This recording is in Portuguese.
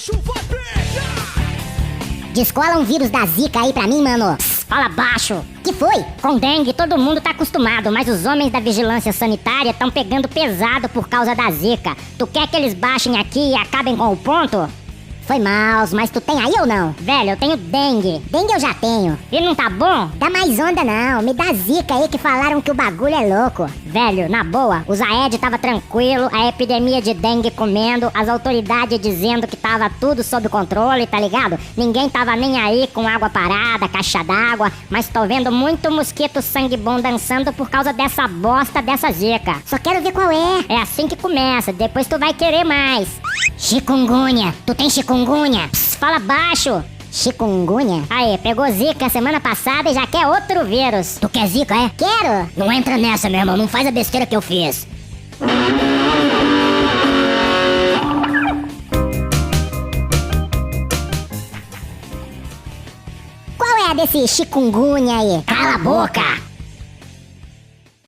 bicho vai pegar! Descola um vírus da Zika aí pra mim, mano. Fala baixo. Que foi? Com dengue todo mundo tá acostumado, mas os homens da vigilância sanitária estão pegando pesado por causa da Zika. Tu quer que eles baixem aqui e acabem com o ponto? Foi mal, mas tu tem aí ou não? Velho, eu tenho dengue. Dengue eu já tenho. E não tá bom? Dá mais onda não, me dá Zika aí que falaram que o bagulho é louco. Velho, na boa, o Zaed tava tranquilo, a epidemia de dengue comendo, as autoridades dizendo que tava tudo sob controle, tá ligado? Ninguém tava nem aí com água parada, caixa d'água, mas tô vendo muito mosquito sangue bom dançando por causa dessa bosta dessa Zika. Só quero ver qual é. É assim que começa, depois tu vai querer mais. Chikungunya. Tu tem chikungunya? Pss, fala baixo. Chikungunya? Aí, pegou Zika semana passada e já quer outro vírus. Tu quer Zika, é? Quero. Não entra nessa, meu irmão, não faz a besteira que eu fiz. Qual é a desse chikungunya aí? Cala a boca.